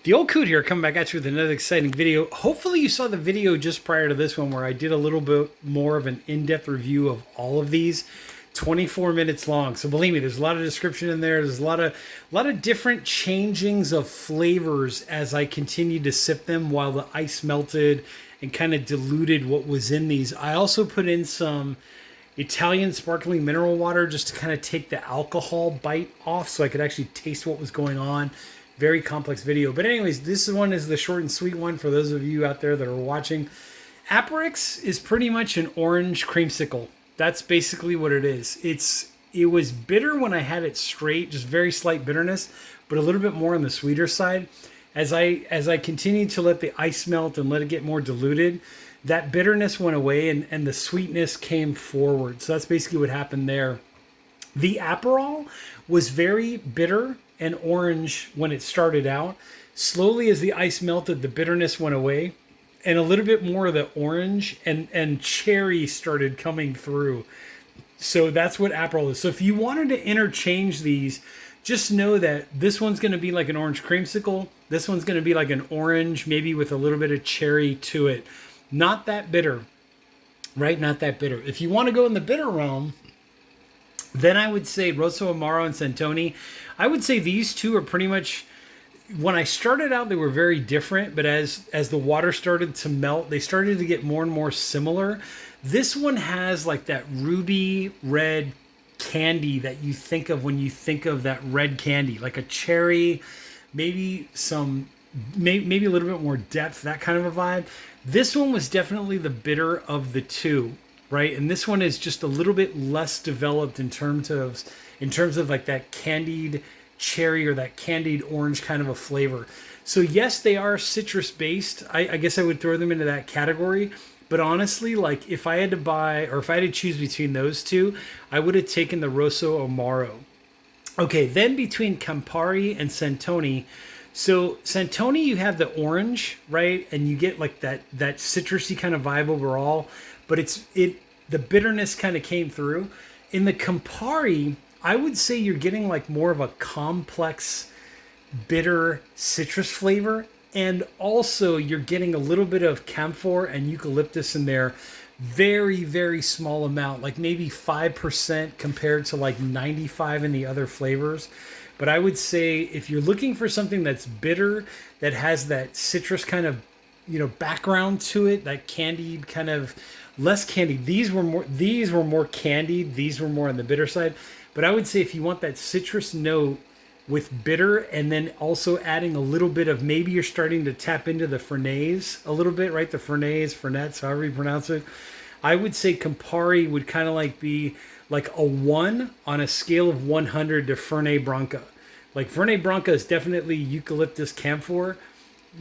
The old Coot here, coming back at you with another exciting video. Hopefully you saw the video just prior to this one where I did a little bit more of an in-depth review of all of these. 24 minutes long. So believe me, there's a lot of description in there. There's a lot of different changings of flavors as I continued to sip them while the ice melted and kind of diluted what was in these. I also put in some Italian sparkling mineral water just to kind of take the alcohol bite off so I could actually taste what was going on. Very complex video. But anyways, this one is the short and sweet one for those of you out there that are watching. Aperix is pretty much an orange creamsicle. That's basically what it is. It was bitter when I had it straight, just very slight bitterness, but a little bit more on the sweeter side. As I continued to let the ice melt and let it get more diluted, that bitterness went away and the sweetness came forward. So that's basically what happened there. The Aperol was very bitter and orange when it started out. Slowly as the ice melted, the bitterness went away and a little bit more of the orange and cherry started coming through. So that's what Aperol is. So if you wanted to interchange these, just know that this one's going to be like an orange creamsicle. This one's going to be like an orange, maybe with a little bit of cherry to it. Not that bitter, right? Not that bitter. If you want to go in the bitter realm, then I would say Rosso, Amaro, and Santoni. I would say these two are pretty much, when I started out, they were very different, but as the water started to melt, they started to get more and more similar. This one has like that ruby red candy that you think of when you think of that red candy, like a cherry, maybe maybe a little bit more depth, that kind of a vibe. This one was definitely the bitter of the two. Right, and this one is just a little bit less developed in terms of like that candied cherry or that candied orange kind of a flavor. So yes, they are citrus based. I guess I would throw them into that category. But honestly, like if I had to buy or if I had to choose between those two, I would have taken the Rosso Amaro. Okay, then between Campari and Santoni. So Santoni, you have the orange, right, and you get like that citrusy kind of vibe overall. But the bitterness kind of came through. In the Campari, I would say you're getting like more of a complex, bitter citrus flavor. And also you're getting a little bit of camphor and eucalyptus in there. Very, very small amount, like maybe 5% compared to like 95 in the other flavors. But I would say if you're looking for something that's bitter, that has that citrus kind of, background to it, that candied kind of, less candied. These were more candied. These were more on the bitter side. But I would say if you want that citrus note with bitter and then also adding a little bit of, maybe you're starting to tap into the Fernet a little bit, right? The Fernet, however you pronounce it. I would say Campari would kind of like be like a 1 on a scale of 100 to Fernet Branca. Like Fernet Branca is definitely eucalyptus camphor.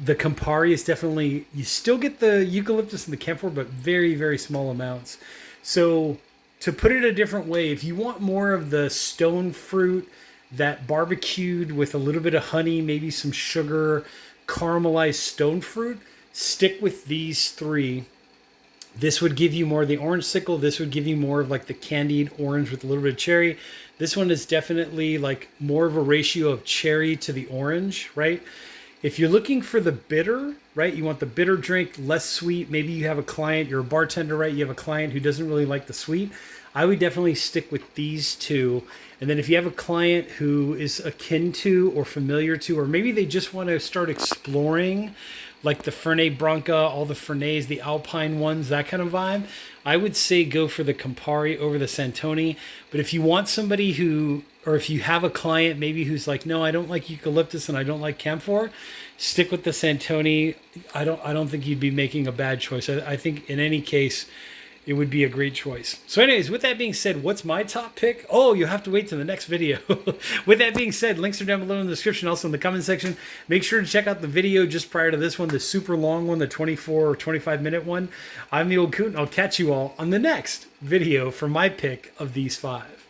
The Campari is definitely, you still get the eucalyptus and the camphor, but very, very small amounts. So to put it a different way, if you want more of the stone fruit, that barbecued with a little bit of honey, maybe some sugar, caramelized stone fruit, stick with these three. This would give you more of the orange sickle. This would give you more of like the candied orange with a little bit of cherry. This one is definitely like more of a ratio of cherry to the orange, right? If you're looking for the bitter, right, you want the bitter drink, less sweet. Maybe you have a client, you're a bartender, right? You have a client who doesn't really like the sweet. I would definitely stick with these two. And then if you have a client who is akin to or familiar to, or maybe they just want to start exploring like the Fernet Branca, all the Fernets, the Alpine ones, that kind of vibe, I would say go for the Campari over the Santoni. But if you want somebody who, or if you have a client maybe who's like, no, I don't like eucalyptus and I don't like camphor, stick with the Santoni. I don't think you'd be making a bad choice. I think in any case, it would be a great choice. So anyways, with that being said, what's my top pick? Oh, you'll have to wait till the next video. With that being said, links are down below in the description, also in the comment section. Make sure to check out the video just prior to this one, the super long one, the 24 or 25 minute one. I'm the Old Coot, and I'll catch you all on the next video for my pick of these 5.